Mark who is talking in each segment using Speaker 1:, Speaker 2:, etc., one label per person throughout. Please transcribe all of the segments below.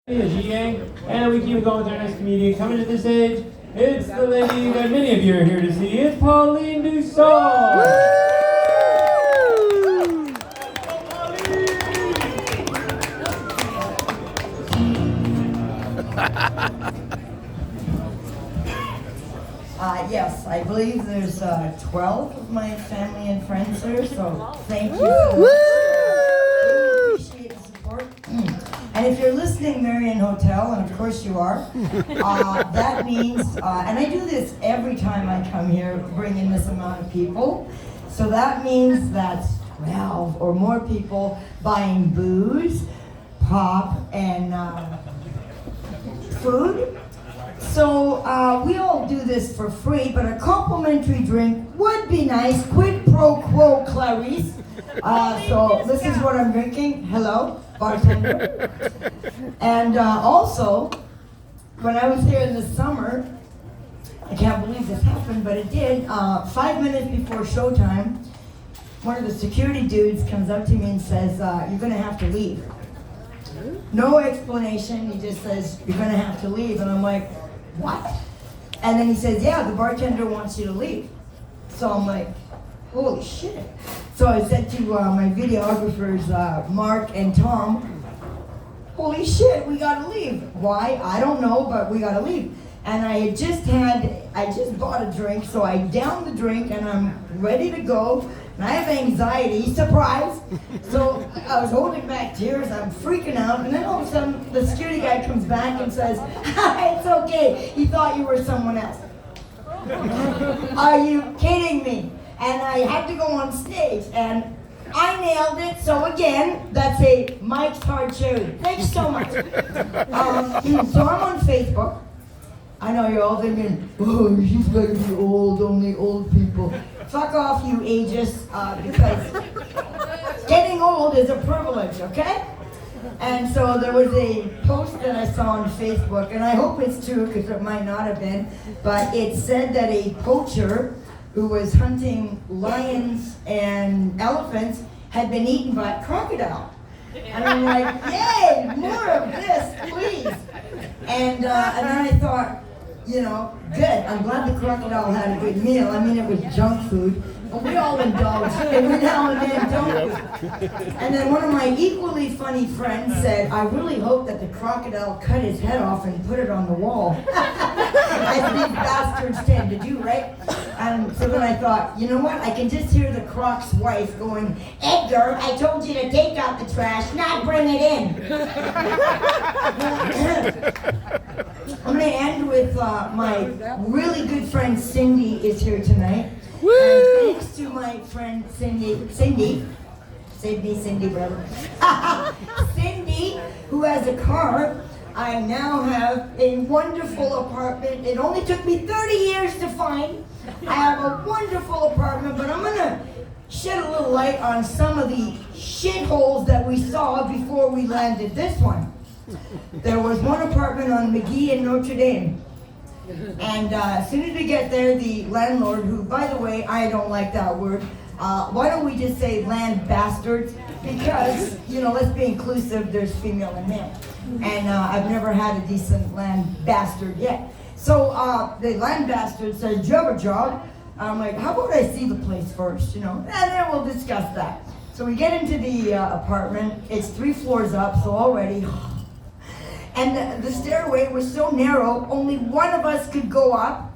Speaker 1: And we keep going with our next comedian. Coming to the stage, it's the lady that many of you are here to see. It's Pauline Dussault.
Speaker 2: Yes, I believe there's 12 of my family and friends here, so thank you so much. Really appreciate the support. And if you're listening, Marion Hotel, and of course you are, that means, and I do this every time I come here, bring in this amount of people, so that means that's 12 or more people buying booze, pop, and food. So we all do this for free, but a complimentary drink would be nice. Quid pro quo, Clarice. So this is what I'm drinking. Hello, bartender. And also, when I was here in the summer, I can't believe this happened, but it did. 5 minutes before showtime, one of the security dudes comes up to me and says, "You're gonna have to leave." No explanation. He just says, "You're gonna have to leave," and I'm like, "What?" And then he says, "Yeah, the bartender wants you to leave." So I'm like, holy shit. So I said to my videographers, Mark and Tom, "Holy shit, we gotta leave." Why? I don't know, but we gotta leave. And I just bought a drink, so I downed the drink and I'm ready to go. And I have anxiety, surprise. So I was holding back tears, I'm freaking out, and then all of a sudden the security guy comes back and says, "It's okay, he thought you were someone else." Are you kidding me? And I had to go on stage, and I nailed it. So again, that's a Mike's Hard Cherry. Thanks so much. So I'm on Facebook. I know you're all thinking, "Oh, she's gonna be old, only old people." Fuck off, you ageist, because getting old is a privilege, okay? And so there was a post that I saw on Facebook, and I hope it's true because it might not have been, but it said that a poacher who was hunting lions and elephants had been eaten by a crocodile. And I'm like, yay, more of this, please. And then I thought, you know, good. I'm glad the crocodile had a good meal. I mean, it was junk food, but we all indulge every now and then, don't we? And then one of my equally funny friends said, "I really hope that the crocodile cut his head off and put it on the wall." As these bastards tend to do, right? And so then I thought, you know what? I can just hear the croc's wife going, "Edgar, I told you to take out the trash, not bring it in." I'm going to end with my really good friend Cindy is here tonight.
Speaker 3: Woo!
Speaker 2: And thanks to my friend Cindy, brother. Cindy, who has a car, I now have a wonderful apartment. It only took me 30 years to find. I have a wonderful apartment, but I'm going to shed a little light on some of the shitholes that we saw before we landed this one. There was one apartment on McGee in Notre Dame. And as soon as we get there, the landlord, who, by the way, I don't like that word. Why don't we just say land bastards? Because, you know, let's be inclusive, there's female and male. And I've never had a decent land bastard yet. So the land bastard says, "Do you have a job?" I'm like, "How about I see the place first, you know? And then we'll discuss that." So we get into the apartment. It's 3 floors up, so already... And the stairway was so narrow, only one of us could go up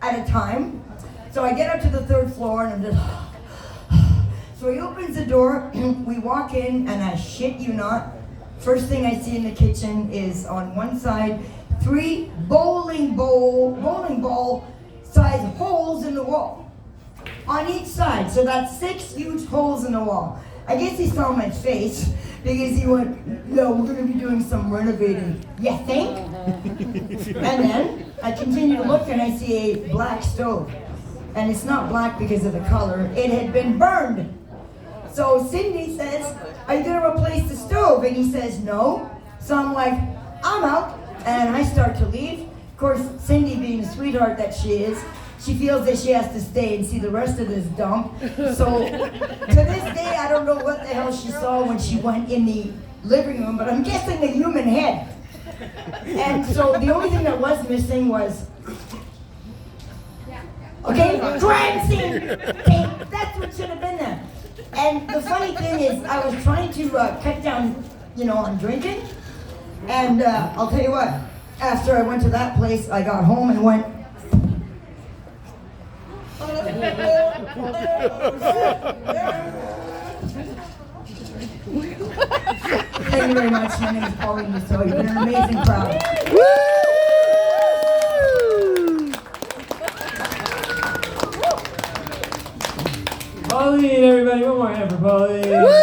Speaker 2: at a time. So I get up to the 3rd floor and I'm just... So he opens the door, we walk in, and I shit you not, first thing I see in the kitchen is on one side, 3 bowling ball size holes in the wall. On each side, so that's 6 huge holes in the wall. I guess he saw my face because he went, "No, we're going to be doing some renovating." You think? And then I continue to look and I see a black stove. And it's not black because of the color. It had been burned. So Cindy says, "Are you going to replace the stove?" And he says, "No." So I'm like, "I'm out." And I start to leave. Of course, Cindy, being the sweetheart that she is, she feels that she has to stay and see the rest of this dump. So to this day, I don't know what the hell she saw when she went in the living room, but I'm guessing a human head. And so the only thing that was missing was, okay, crime scene tape. That's what should have been there. And the funny thing is, I was trying to cut down, on drinking. And I'll tell you what, after I went to that place, I got home and went, thank you very much. My name is Pauline Dussault. You've been an amazing crowd.
Speaker 1: Pauline, everybody, one more hand for Pauline.